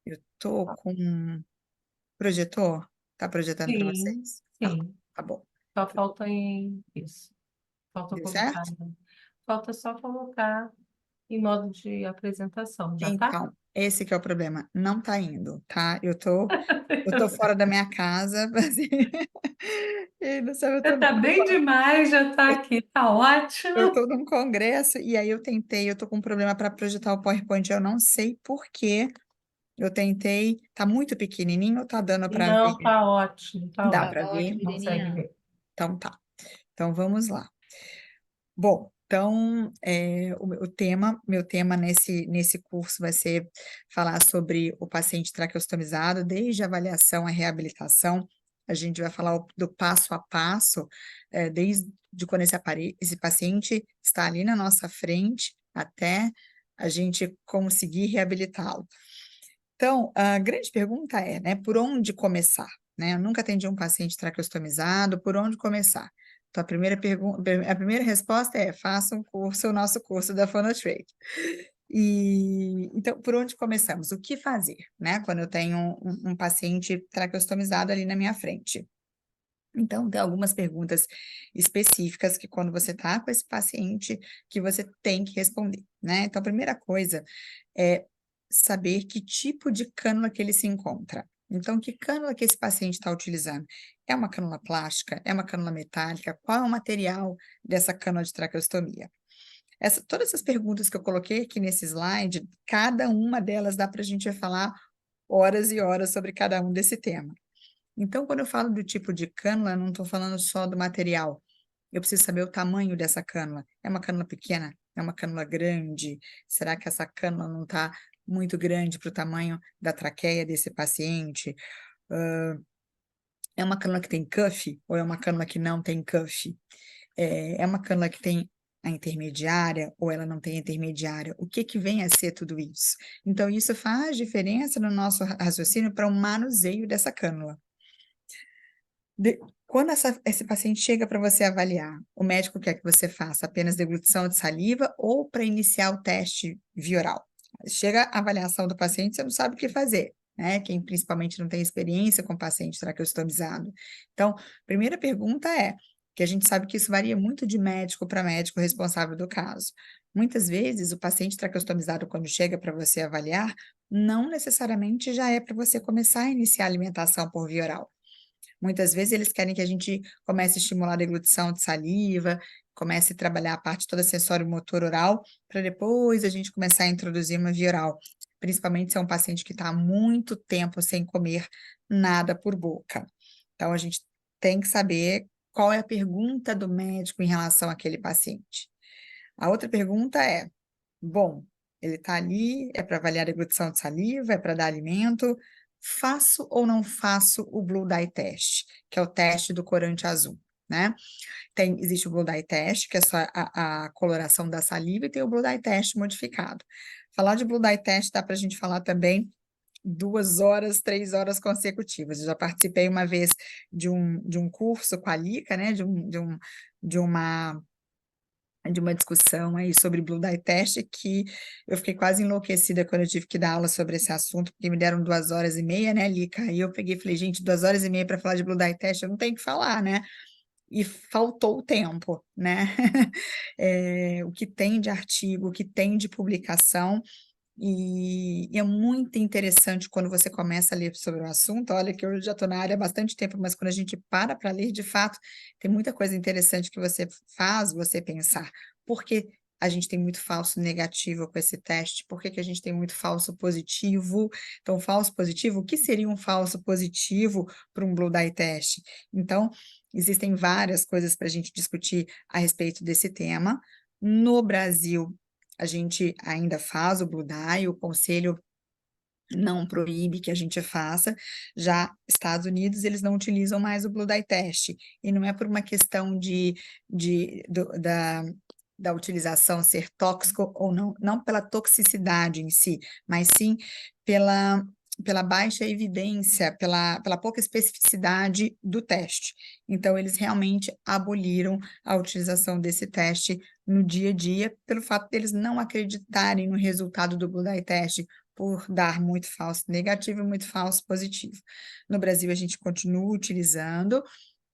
Eu estou com projetor? Está projetando para Sim, vocês? sim. Tá bom. Só falta em isso. Falta Deu colocar. certo? Falta só colocar em modo de apresentação, já tá? Então, esse que é o problema. Não está indo, tá? Eu tô fora da minha casa, assim, e não sabe, Já tá bem demais, já tá aqui, tá eu ótimo. tô num congresso e aí eu tô com um problema para projetar o PowerPoint, eu não sei por quê. Eu tentei, tá muito pequenininho, tá dando para ver? Não, tá ótimo, tá Dá Tá para ótimo. ver? ótimo, Consegue Ireninha. ver. Então tá. Então vamos lá. Bom, então meu tema nesse curso vai ser falar sobre o paciente traqueostomizado, desde a avaliação à reabilitação. A gente vai falar do passo a passo, desde quando esse paciente está ali na nossa frente até a gente conseguir reabilitá-lo. Então, a grande pergunta é, né, por onde começar? Né? Eu nunca atendi um paciente traqueostomizado, por onde começar? Então, a primeira resposta é, faça o nosso curso da Fonotrade. Então, por onde começamos? O que fazer, né, quando eu tenho um paciente traqueostomizado ali na minha frente? Então, tem algumas perguntas específicas que quando você está com esse paciente, que você tem que responder, né? Então, a primeira coisa é saber que tipo de cânula que ele se encontra. Então, que cânula que esse paciente está utilizando? É uma cânula plástica? É uma cânula metálica? Qual é o material dessa cânula de traqueostomia? Todas essas perguntas que eu coloquei aqui nesse slide, cada uma delas dá para a gente falar horas e horas sobre cada um desse tema. Então, quando eu falo do tipo de cânula, eu não estou falando só do material. Eu preciso saber o tamanho dessa cânula. É uma cânula pequena? É uma cânula grande? Será que essa cânula não está muito grande para o tamanho da traqueia desse paciente? É uma cânula que tem cuff ou é uma cânula que não tem cuff? É uma cânula que tem a intermediária ou ela não tem intermediária? O que que vem a ser tudo isso? Então, isso faz diferença no nosso raciocínio para o manuseio dessa cânula. Quando esse paciente chega para você avaliar, o médico quer que você faça apenas deglutição de saliva ou para iniciar o teste via oral? Chega a avaliação do paciente, você não sabe o que fazer, né? Quem principalmente não tem experiência com paciente traqueostomizado. Então, primeira pergunta é, que a gente sabe que isso varia muito de médico para médico responsável do caso. Muitas vezes, o paciente traqueostomizado, quando chega para você avaliar, não necessariamente já é para você começar a iniciar a alimentação por via oral. Muitas vezes eles querem que a gente comece a estimular a deglutição de saliva, comece a trabalhar a parte toda sensório-motor oral, para depois a gente começar a introduzir uma via oral, principalmente se é um paciente que está há muito tempo sem comer nada por boca. Então, a gente tem que saber qual é a pergunta do médico em relação àquele paciente. A outra pergunta é, bom, ele está ali, é para avaliar a deglutição de saliva, é para dar alimento, faço ou não faço o Blue Dye Test, que é o teste do corante azul, né? Existe o Blue Dye Test, que é só a coloração da saliva, e tem o Blue Dye Test modificado. Falar de Blue Dye Test dá para a gente falar também 2 horas, 3 horas consecutivas. Eu já participei uma vez de um curso com a Lica, né? De uma de uma discussão aí sobre Blue Dye Test, que eu fiquei quase enlouquecida quando eu tive que dar aula sobre esse assunto, porque me deram 2 horas e meia, né, Lica? Aí eu peguei e falei, gente, 2 horas e meia para falar de Blue Dye Test, eu não tenho o que falar, né? E faltou o tempo, né? O que tem de artigo, o que tem de publicação, e é muito interessante quando você começa a ler sobre o assunto. Olha que eu já estou na área há bastante tempo, mas quando a gente para ler, de fato, tem muita coisa interessante que você faz você pensar. Por que a gente tem muito falso negativo com esse teste? Por que que a gente tem muito falso positivo? Então, falso positivo, o que seria um falso positivo para um Blue Dye Test? Então, existem várias coisas para a gente discutir a respeito desse tema. No Brasil, a gente ainda faz o Blue Dye, o conselho não proíbe que a gente faça. Já Estados Unidos, eles não utilizam mais o Blue Dye Test, e não é por uma questão da utilização ser tóxico ou não, não pela toxicidade em si, mas sim pela baixa evidência, pela pouca especificidade do teste. Então, eles realmente aboliram a utilização desse teste no dia a dia, pelo fato deles não acreditarem no resultado do Blue Dye Test, por dar muito falso negativo e muito falso positivo. No Brasil, a gente continua utilizando,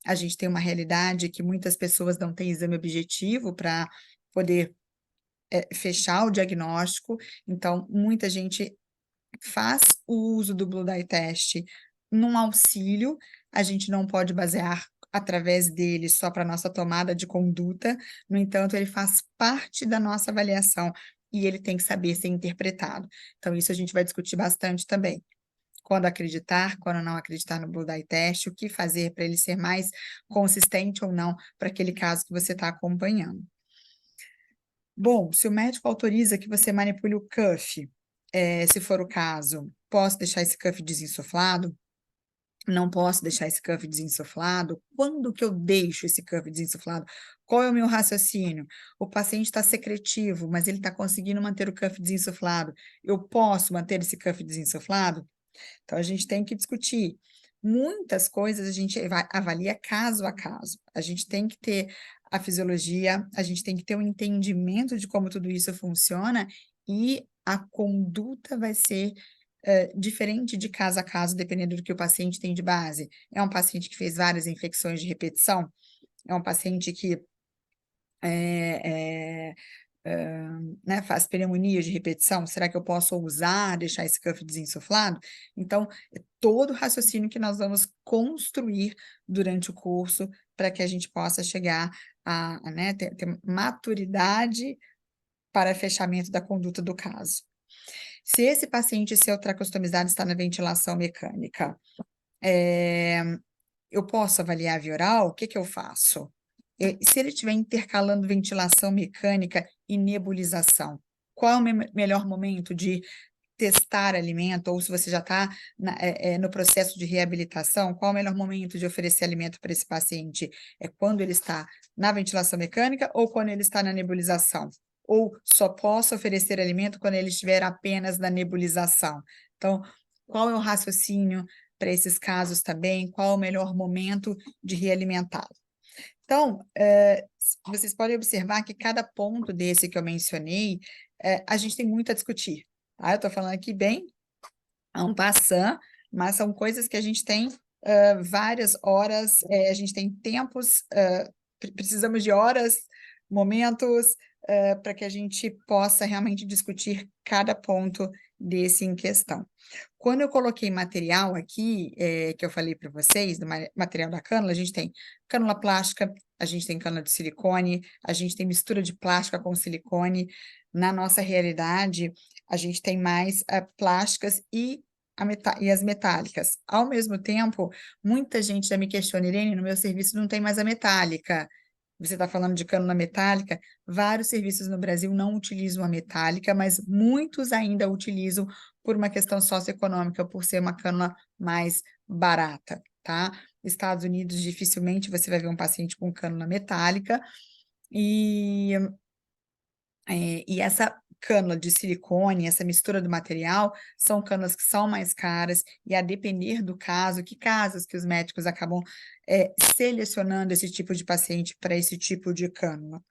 a gente tem uma realidade que muitas pessoas não têm exame objetivo para poder fechar o diagnóstico, então muita gente faz o uso do Blue Dye Test num auxílio, a gente não pode basear através dele só para nossa tomada de conduta, no entanto, ele faz parte da nossa avaliação e ele tem que saber ser interpretado. Então, isso a gente vai discutir bastante também. Quando acreditar, quando não acreditar no Blue Dye Test, o que fazer para ele ser mais consistente ou não para aquele caso que você está acompanhando. Bom, se o médico autoriza que você manipule o cuff, se for o caso, posso deixar esse cuff desinsuflado? Não posso deixar esse cuff desinsuflado? Quando que eu deixo esse cuff desinsuflado? Qual é o meu raciocínio? O paciente está secretivo, mas ele está conseguindo manter o cuff desinsuflado. Eu posso manter esse cuff desinsuflado? Então, a gente tem que discutir. Muitas coisas a gente avalia caso a caso. A gente tem que ter a fisiologia, a gente tem que ter um entendimento de como tudo isso funciona, e a conduta vai ser diferente de caso a caso, dependendo do que o paciente tem de base. É um paciente que fez várias infecções de repetição? É um paciente que né, faz pneumonia de repetição? Será que eu posso ousar deixar esse cuff desinsuflado? Então, é todo o raciocínio que nós vamos construir durante o curso para que a gente possa chegar né, ter maturidade para fechamento da conduta do caso. Se esse paciente seu tracostomizado está na ventilação mecânica, eu posso avaliar a via oral? O que que eu faço? Se ele estiver intercalando ventilação mecânica e nebulização, qual é o melhor momento de testar alimento? Ou se você já está no processo de reabilitação, qual é o melhor momento de oferecer alimento para esse paciente? É quando ele está na ventilação mecânica ou quando ele está na nebulização? Ou só posso oferecer alimento quando ele estiver apenas na nebulização? Então, qual é o raciocínio para esses casos também? Qual é o melhor momento de realimentá-lo? Então, vocês podem observar que cada ponto desse que eu mencionei, a gente tem muito a discutir, tá? Eu estou falando aqui bem en passant, mas são coisas que a gente tem várias horas, a gente tem tempos, precisamos de horas, momentos, para que a gente possa realmente discutir cada ponto desse em questão. Quando eu coloquei material aqui, que eu falei para vocês, do material da cânula, a gente tem cânula plástica, a gente tem cânula de silicone, a gente tem mistura de plástica com silicone. Na nossa realidade, a gente tem mais plásticas e as metálicas. Ao mesmo tempo, muita gente já me questiona, Irene, no meu serviço não tem mais a metálica. Você está falando de cânula metálica? Vários serviços no Brasil não utilizam a metálica, mas muitos ainda utilizam por uma questão socioeconômica, por ser uma cânula mais barata, tá? Estados Unidos, dificilmente você vai ver um paciente com cânula metálica, e essa cânula de silicone, essa mistura do material, são cânulas que são mais caras, e a depender do caso, que casos que os médicos acabam selecionando esse tipo de paciente para esse tipo de cânula.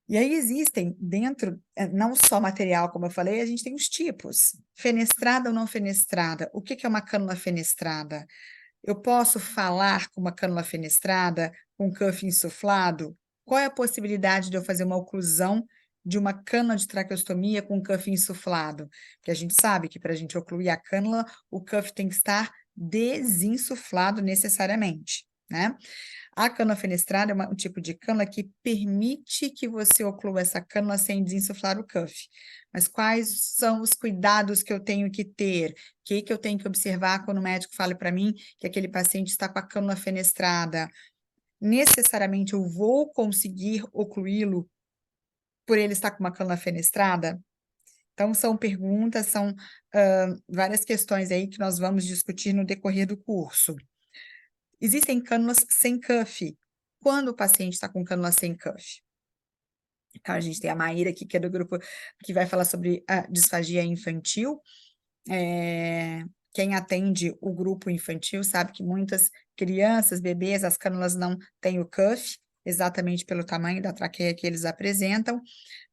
E aí existem dentro, não só material, como eu falei, a gente tem os tipos. Fenestrada ou não fenestrada. O que que é uma cânula fenestrada? Eu posso falar com uma cânula fenestrada, com cuff insuflado? Qual é a possibilidade de eu fazer uma oclusão de uma cânula de traqueostomia com cuff insuflado? Porque a gente sabe que para a gente ocluir a cânula, o cuff tem que estar desinsuflado necessariamente, né? A cânula fenestrada é um tipo de cânula que permite que você oclua essa cânula sem desinsuflar o cuff. Mas quais são os cuidados que eu tenho que ter? O que eu tenho que observar quando o médico fala para mim que aquele paciente está com a cânula fenestrada? Necessariamente eu vou conseguir ocluí-lo por ele estar com uma cânula fenestrada? Então, são perguntas, são várias questões aí que nós vamos discutir no decorrer do curso. Existem cânulas sem cuff. Quando o paciente está com cânula sem cuff? Então, a gente tem a Maíra aqui, que é do grupo que vai falar sobre a disfagia infantil. Quem atende o grupo infantil sabe que muitas crianças, bebês, as cânulas não têm o cuff, exatamente pelo tamanho da traqueia que eles apresentam,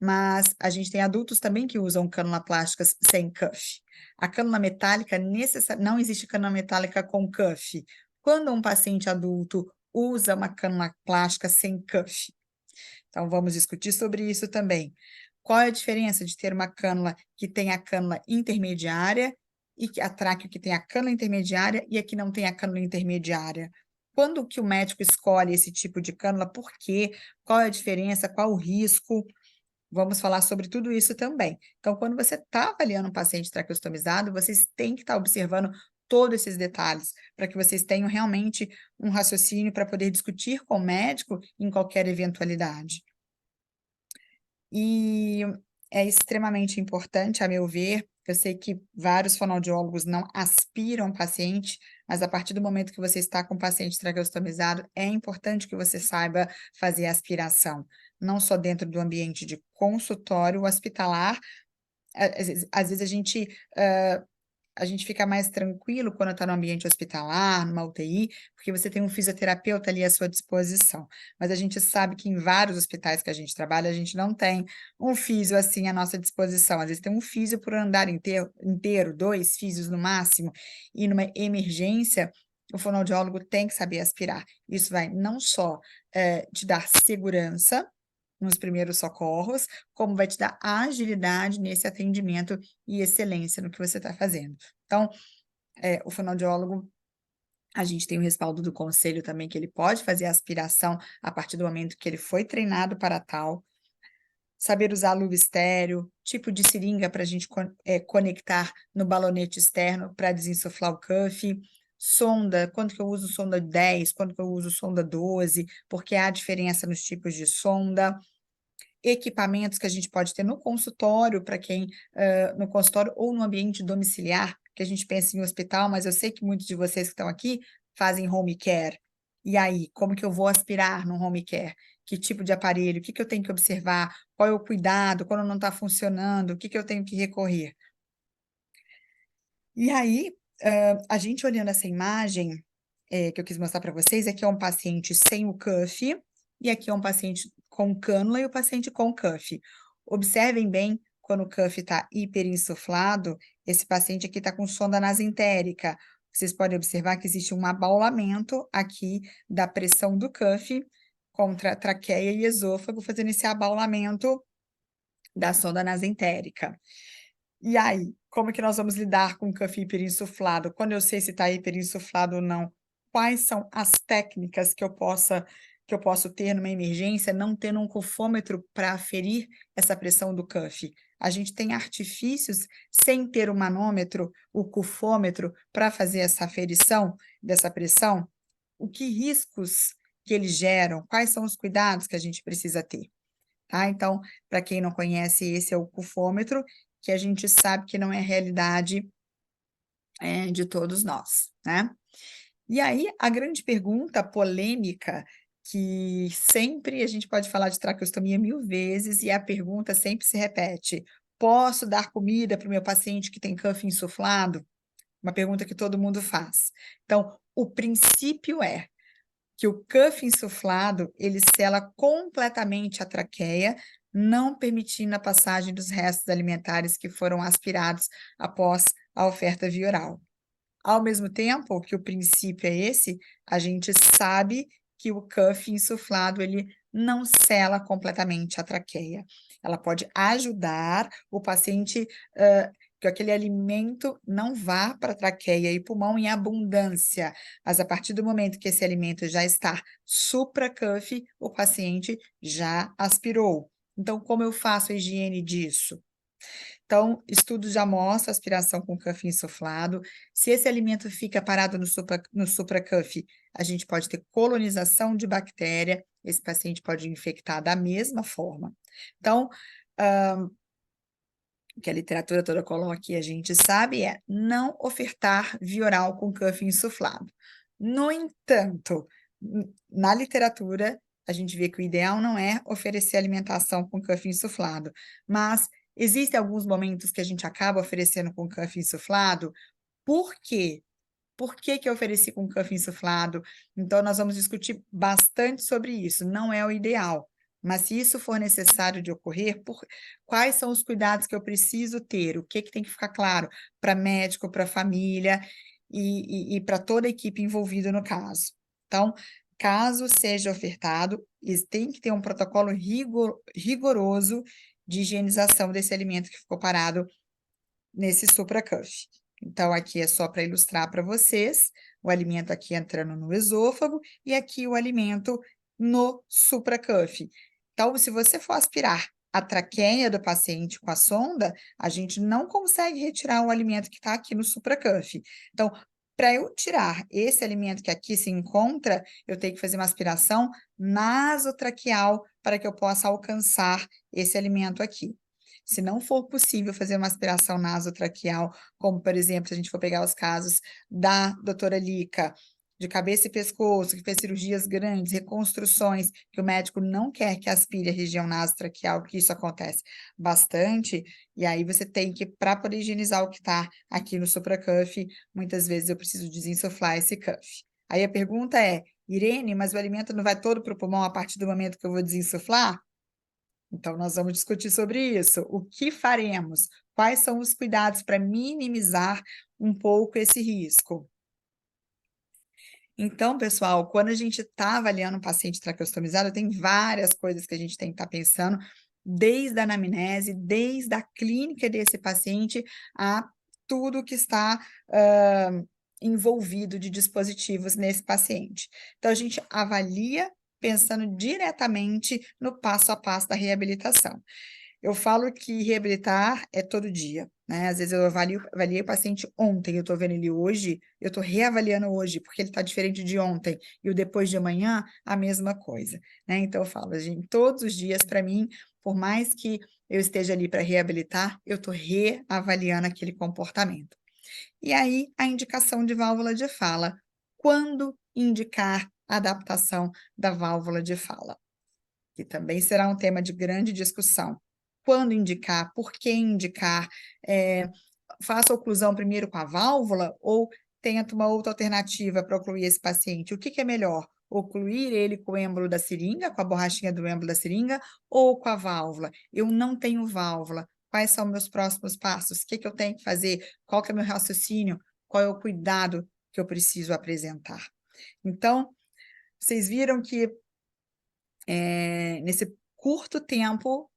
mas a gente tem adultos também que usam cânula plásticas sem cuff. A cânula metálica, não existe cânula metálica com cuff. Quando um paciente adulto usa uma cânula plástica sem cuff? Então, vamos discutir sobre isso também. Qual é a diferença de ter uma cânula que tem a cânula intermediária e a tráqueo que tem a cânula intermediária e a que não tem a cânula intermediária? Quando que o médico escolhe esse tipo de cânula? Por quê? Qual é a diferença? Qual o risco? Vamos falar sobre tudo isso também. Então, quando você está avaliando um paciente traqueostomizado, vocês têm que estar observando todos esses detalhes, para que vocês tenham realmente um raciocínio para poder discutir com o médico em qualquer eventualidade. E é extremamente importante, a meu ver, eu sei que vários fonoaudiólogos não aspiram paciente, mas a partir do momento que você está com o paciente traqueostomizado, é importante que você saiba fazer a aspiração, não só dentro do ambiente de consultório hospitalar. Às vezes a gente fica mais tranquilo quando está no ambiente hospitalar, numa UTI, porque você tem um fisioterapeuta ali à sua disposição. Mas a gente sabe que em vários hospitais que a gente trabalha, a gente não tem um físio assim à nossa disposição. Às vezes tem um físio por andar inteiro, 2 físios no máximo, e numa emergência, o fonoaudiólogo tem que saber aspirar. Isso vai não só te dar segurança nos primeiros socorros, como vai te dar agilidade nesse atendimento e excelência no que você está fazendo. Então, o fonoaudiólogo, a gente tem o respaldo do conselho também, que ele pode fazer a aspiração a partir do momento que ele foi treinado para tal, saber usar luva estéreo, tipo de seringa para a gente conectar no balonete externo para desinsuflar o cuff, sonda, quando que eu uso sonda 10, quando que eu uso sonda 12, porque há diferença nos tipos de sonda, equipamentos que a gente pode ter no consultório, para quem, no consultório ou no ambiente domiciliar, que a gente pensa em hospital, mas eu sei que muitos de vocês que estão aqui fazem home care. E aí, como que eu vou aspirar no home care? Que tipo de aparelho? O que que eu tenho que observar? Qual é o cuidado? Quando não está funcionando, o que que eu tenho que recorrer? E aí, a gente olhando essa imagem, que eu quis mostrar para vocês, aqui é um paciente sem o cuff, e aqui é um paciente com cânula e o paciente com cuff. Observem bem, quando o cuff está hiperinsuflado, esse paciente aqui está com sonda nasentérica. Vocês podem observar que existe um abaulamento aqui da pressão do cuff contra a traqueia e esôfago, fazendo esse abaulamento da sonda nasentérica. E aí, como que nós vamos lidar com o cuff hiperinsuflado? Quando eu sei se está hiperinsuflado ou não, quais são as técnicas que eu posso ter numa emergência, não tendo um cufômetro para aferir essa pressão do cuff? A gente tem artifícios sem ter o manômetro, o cufômetro, para fazer essa aferição dessa pressão? O que riscos que eles geram? Quais são os cuidados que a gente precisa ter? Tá? Então, para quem não conhece, esse é o cufômetro, que a gente sabe que não é a realidade de todos nós, né? E aí, a grande pergunta polêmica, que sempre a gente pode falar de traqueostomia 1000 vezes, e a pergunta sempre se repete: posso dar comida para o meu paciente que tem cuff insuflado? Uma pergunta que todo mundo faz. Então, o princípio é que o cuff insuflado, ele sela completamente a traqueia, não permitindo a passagem dos restos alimentares que foram aspirados após a oferta via oral. Ao mesmo tempo que o princípio é esse, a gente sabe que o cuff insuflado ele não sela completamente a traqueia. Ela pode ajudar o paciente que aquele alimento não vá para a traqueia e pulmão em abundância, mas a partir do momento que esse alimento já está supra-cuff, o paciente já aspirou. Então, como eu faço a higiene disso? Então, estudos já mostram aspiração com cuff insuflado. Se esse alimento fica parado no supra-cuff, a gente pode ter colonização de bactéria, esse paciente pode infectar da mesma forma. Então, o que a literatura toda coloca e a gente sabe é não ofertar via oral com cuff insuflado. No entanto, na literatura, a gente vê que o ideal não é oferecer alimentação com cuff insuflado, mas existem alguns momentos que a gente acaba oferecendo com cuff insuflado. Por quê? Por que que eu ofereci com cuff insuflado? Então, nós vamos discutir bastante sobre isso. Não é o ideal, mas se isso for necessário de ocorrer, quais são os cuidados que eu preciso ter? O que que tem que ficar claro para médico, para família e para toda a equipe envolvida no caso. Então, caso seja ofertado, tem que ter um protocolo rigoroso de higienização desse alimento que ficou parado nesse supra-cuff. Então, aqui é só para ilustrar para vocês, o alimento aqui entrando no esôfago e aqui o alimento no supra-cuff. Então, se você for aspirar a traqueia do paciente com a sonda, a gente não consegue retirar o alimento que está aqui no supra-cuff. Então, para eu tirar esse alimento que aqui se encontra, eu tenho que fazer uma aspiração nasotraqueal para que eu possa alcançar esse alimento aqui. Se não for possível fazer uma aspiração nasotraqueal, como, por exemplo, se a gente for pegar os casos da doutora Lica, de cabeça e pescoço, que fez cirurgias grandes, reconstruções, que o médico não quer que aspire a região nasotraqueal, que isso acontece bastante, e aí você tem que, para poder higienizar o que está aqui no supracuff, muitas vezes eu preciso desinsuflar esse cuff. Aí a pergunta é, Irene, mas o alimento não vai todo para o pulmão a partir do momento que eu vou desinsuflar? Então, nós vamos discutir sobre isso. O que faremos? Quais são os cuidados para minimizar um pouco esse risco? Então, pessoal, quando a gente está avaliando um paciente traqueostomizado, tem várias coisas que a gente tem que estar pensando, desde a anamnese, desde a clínica desse paciente, a tudo que está envolvido de dispositivos nesse paciente. Então, a gente avalia pensando diretamente no passo a passo da reabilitação. Eu falo que reabilitar é todo dia, né? Às vezes eu avaliei o paciente ontem, eu estou vendo ele hoje, eu estou reavaliando hoje, porque ele está diferente de ontem, e o depois de amanhã, a mesma coisa, né? Então eu falo, gente, todos os dias, para mim, por mais que eu esteja ali para reabilitar, eu estou reavaliando aquele comportamento. E aí, a indicação de válvula de fala. Quando indicar a adaptação da válvula de fala? Que também será um tema de grande discussão. Quando indicar, por que indicar, faça a oclusão primeiro com a válvula ou tenta uma outra alternativa para ocluir esse paciente? O que que é melhor? Ocluir ele com o êmbolo da seringa, com a borrachinha do êmbolo da seringa, ou com a válvula? Eu não tenho válvula. Quais são meus próximos passos? O que que eu tenho que fazer? Qual que é o meu raciocínio? Qual é o cuidado que eu preciso apresentar? Então, vocês viram que nesse curto tempo,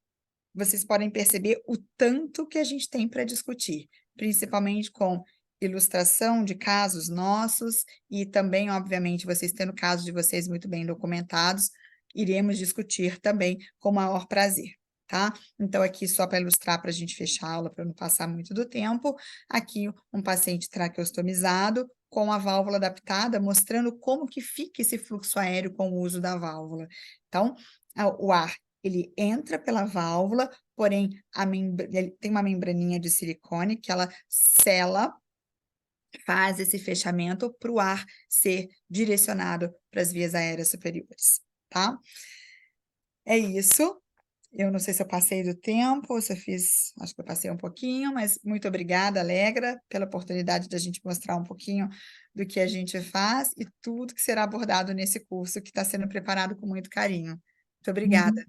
vocês podem perceber o tanto que a gente tem para discutir, principalmente com ilustração de casos nossos e também, obviamente, vocês tendo casos de vocês muito bem documentados, iremos discutir também com o maior prazer, tá? Então, aqui só para ilustrar, para a gente fechar a aula, para não passar muito do tempo, aqui um paciente traqueostomizado com a válvula adaptada, mostrando como que fica esse fluxo aéreo com o uso da válvula. Então, o ar ele entra pela válvula, porém ele tem uma membraninha de silicone que ela sela, faz esse fechamento para o ar ser direcionado para as vias aéreas superiores, tá? É isso. Eu não sei se eu passei do tempo, ou se eu fiz, acho que eu passei um pouquinho, mas muito obrigada, Alegra, pela oportunidade da gente mostrar um pouquinho do que a gente faz e tudo que será abordado nesse curso que está sendo preparado com muito carinho. Muito obrigada.